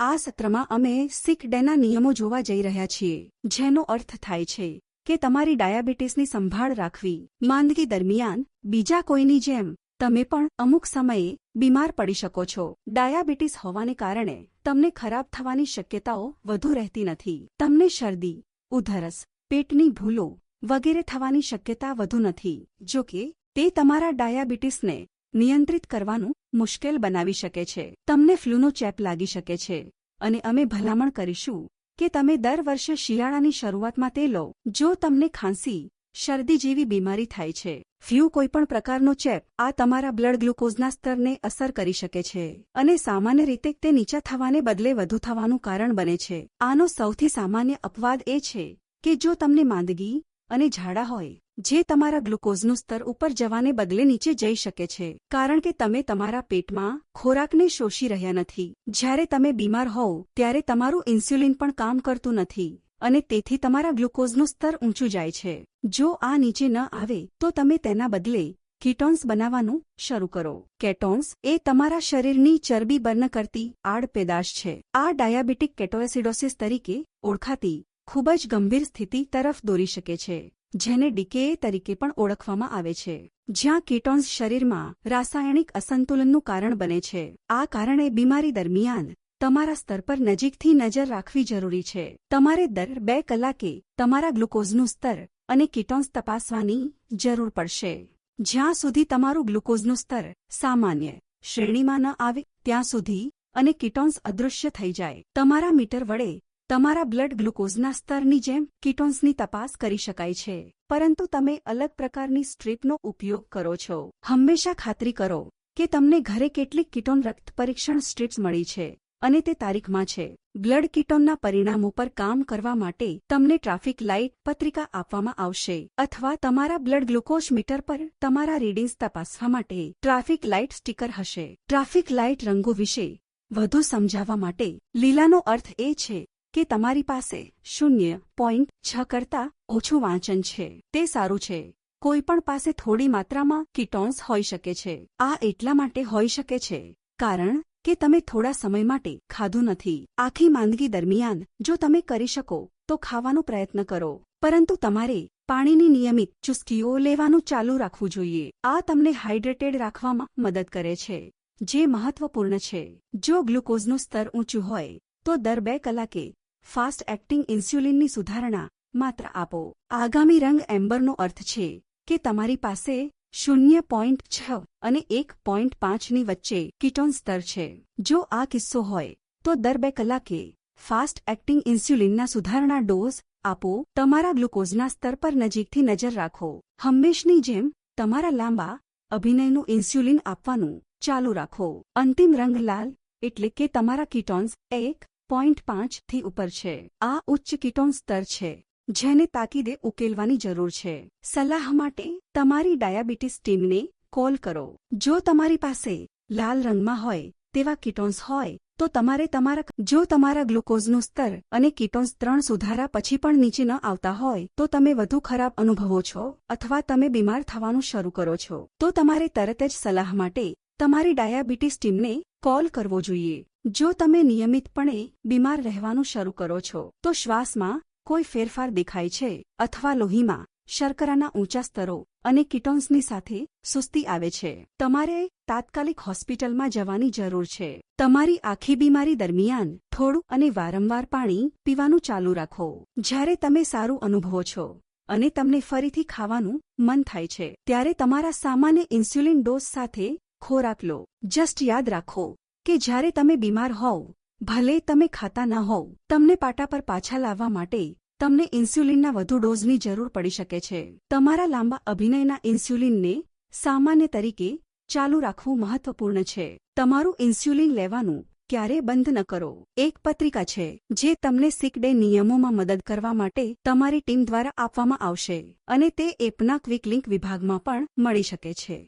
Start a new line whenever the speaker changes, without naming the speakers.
આ સત્રમાં અમે સિક ડેના નિયમો જોવા જઈ રહ્યા છીએ, જેનો અર્થ થાય છે કે તમારી ડાયાબિટીસની સંભાળ રાખવી. માંદગી દરમિયાન બીજા કોઈની જેમ તમે પણ અમુક સમયે બીમાર પડી શકો છો. ડાયાબિટીસ હોવાને કારણે તમને ખરાબ થવાની શક્યતાઓ વધુ રહેતી નથી. તમને શરદી, ઉધરસ, પેટની ભૂલો વગેરે થવાની શક્યતા વધુ નથી. જો કે તે તમારા ડાયાબિટીસને નિયંત્રિત કરવાનું મુશ્કેલ બનાવી શકે છે. તમને ફ્લૂનો ચેપ લાગી શકે છે અને અમે ભલામણ કરીશું કે તમે દર વર્ષે શિયાળાની શરૂઆતમાં તે લો. જો તમને ખાંસી, શરદી જેવી બીમારી થાય છે, ફ્લૂ કોઈપણ પ્રકારનો ચેપ, આ તમારા બ્લડ ગ્લુકોઝના સ્તરને અસર કરી શકે છે અને સામાન્ય રીતે તે નીચા થવાને બદલે વધુ થવાનું કારણ બને છે. આનો સૌથી સામાન્ય અપવાદ એ છે કે જો તમને માંદગી અને ઝાડા હોય, જે તમારા ગ્લુકોઝનું સ્તર ઉપર જવાને બદલે નીચે જઈ શકે છે, કારણ કે તમે તમારા પેટમાં ખોરાકને શોષી રહ્યા નથી. જ્યારે તમે બીમાર હોવ ત્યારે તમારું ઇન્સ્યુલિન પણ કામ કરતું નથી અને તેથી તમારા ગ્લુકોઝનું સ્તર ઊંચું જાય છે. જો આ નીચે ન આવે તો તમે તેના બદલે કીટોન્સ બનાવવાનું શરૂ કરો. કેટોન્સ એ તમારા શરીરની ચરબી બર્ન કરતી આડપેદાશ છે. આ ડાયાબિટીક કેટોએસિડોસિસ તરીકે ઓળખાતી ખૂબ જ ગંભીર સ્થિતિ તરફ દોરી શકે છે, જેને ડીકે તરીકે પણ ઓળખવામાં આવે છે, જ્યાં કીટોન્સ શરીરમાં રાસાયણિક અસંતુલનનું કારણ બને છે. આ કારણે બીમારી દરમિયાન તમારા સ્તર પર નજીકથી નજર રાખવી જરૂરી છે. તમારે દર 2 કલાકે તમારા ગ્લુકોઝનું સ્તર અને કીટોન્સ તપાસવાની જરૂર પડશે. જ્યાં સુધી તમારું ગ્લુકોઝનું સ્તર સામાન્ય શ્રેણીમાં ન આવે ત્યાં સુધી અને કીટોન્સ અદૃશ્ય થઈ જાય. તમારા મીટર વડે તમારા બ્લડ ગ્લુકોઝના સ્તરની જેમ કીટોન્સની તપાસ કરી શકાય છે, પરંતુ તમે અલગ પ્રકારની સ્ટ્રીપનો ઉપયોગ કરો છો. હંમેશા ખાતરી કરો કે તમને ઘરે કેટલીક કીટોન રક્ત પરીક્ષણ સ્ટ્રીપ્સ મળી છે અને તે તારીખમાં છે. બ્લડ કીટોનના પરિણામો પર કામ કરવા માટે તમને ટ્રાફિક લાઇટ પત્રિકા આપવામાં આવશે અથવા તમારા બ્લડ ગ્લુકોઝ મીટર પર તમારા રીડિંગ્સ તપાસવા માટે ટ્રાફિક લાઇટ સ્ટીકર હશે. ટ્રાફિક લાઇટ રંગો વિશે વધુ સમજાવવા માટે, લીલાનો અર્થ એ છે કે તમારી પાસે 0.6 કરતાં ઓછું વાંચન છે. તે સારું છે. કોઈપણ પાસે થોડી માત્રામાં કીટોન્સ હોઈ શકે છે. આ એટલા માટે હોઈ શકે છે કારણ કે તમે થોડા સમય માટે ખાધું નથી. આખી માંદગી દરમિયાન જો તમે કરી શકો તો ખાવાનો પ્રયત્ન કરો, પરંતુ તમારે પાણીની નિયમિત ચુસ્કીઓ લેવાનું ચાલુ રાખવું જોઈએ. આ તમને હાઇડ્રેટેડ રાખવામાં મદદ કરે છે, જે મહત્વપૂર્ણ છે. જો ગ્લુકોઝનું સ્તર ઊંચું હોય તો દર 2 કલાકે ફાસ્ટ એક્ટિંગ ઇન્સ્યુલિનની સુધારણા માત્ર આપો. આગામી રંગ એમ્બરનો અર્થ છે કે તમારી પાસે 0.6 અને 1.5 ની વચ્ચે કીટોન સ્તર છે. જો આ કિસ્સો હોય તો દર 2 કલાકે ફાસ્ટ એક્ટિંગ ઇન્સ્યુલિનના સુધારણા ડોઝ આપો. તમારા ગ્લુકોઝના સ્તર પર નજીકથી નજર રાખો. હંમેશની જેમ તમારા લાંબા અભિનયનું ઇન્સ્યુલિન આપવાનું ચાલુ રાખો. અંતિમ રંગ લાલ એટલે કે તમારા કીટોન્સ 1.5 થી ઉપર છે. આ ઉચ્ચ કીટોન સ્તર છે જેને તાકીદે ઉકેલવાની જરૂર છે. સલાહ માટે તમારી ડાયાબિટીસ ટીમને કોલ કરો. જો તમારી પાસે લાલ રંગમાં હોય તેવા કીટોન્સ હોય તો તમારે જો તમારા ગ્લુકોઝનું સ્તર અને કીટોન્સ 3 સુધારા પછી પણ નીચે ન આવતા હોય તો તમે વધુ ખરાબ અનુભવો છો અથવા તમે બીમાર થવાનું શરૂ કરો છો, તો તમારે તરત જ સલાહ માટે તમારી ડાયાબિટીસ ટીમને કોલ કરવો જોઈએ. જો તમે નિયમિતપણે બીમાર રહેવાનું શરૂ કરો છો તો શ્વાસમાં કોઈ ફેરફાર દેખાય છે અથવા લોહીમાં શર્કરાના ઊંચા સ્તરો અને કીટોન્સની સાથે સુસ્તી આવે છે, તમારે તાત્કાલિક હોસ્પિટલમાં જવાની જરૂર છે. તમારી આખી બીમારી દરમિયાન થોડું અને વારંવાર પાણી પીવાનું ચાલુ રાખો. જ્યારે તમે સારું અનુભવો છો અને તમને ફરીથી ખાવાનું મન થાય છે ત્યારે તમારા સામાન્ય ઇન્સ્યુલિન ડોઝ સાથે ખોરાક લો. જસ્ટ યાદ રાખો કે જ્યારે તમે બીમાર હોવ, ભલે તમે ખાતા ન હોવ, તમને પાટા પર પાછા લાવવા માટે તમને ઇન્સ્યુલિનના વધુ ડોઝની જરૂર પડી શકે છે. તમારા લાંબા અભિનયના ઇન્સ્યુલિનને સામાન્ય તરીકે ચાલુ રાખવું મહત્વપૂર્ણ છે. તમારું ઇન્સ્યુલિન લેવાનું ક્યારેય બંધ ન કરો. એક પત્રિકા છે જે તમને સિક ડે નિયમોમાં મદદ કરવા માટે તમારી ટીમ દ્વારા આપવામાં આવશે અને તે એપના ક્વિક લિંક વિભાગમાં પણ મળી શકે છે.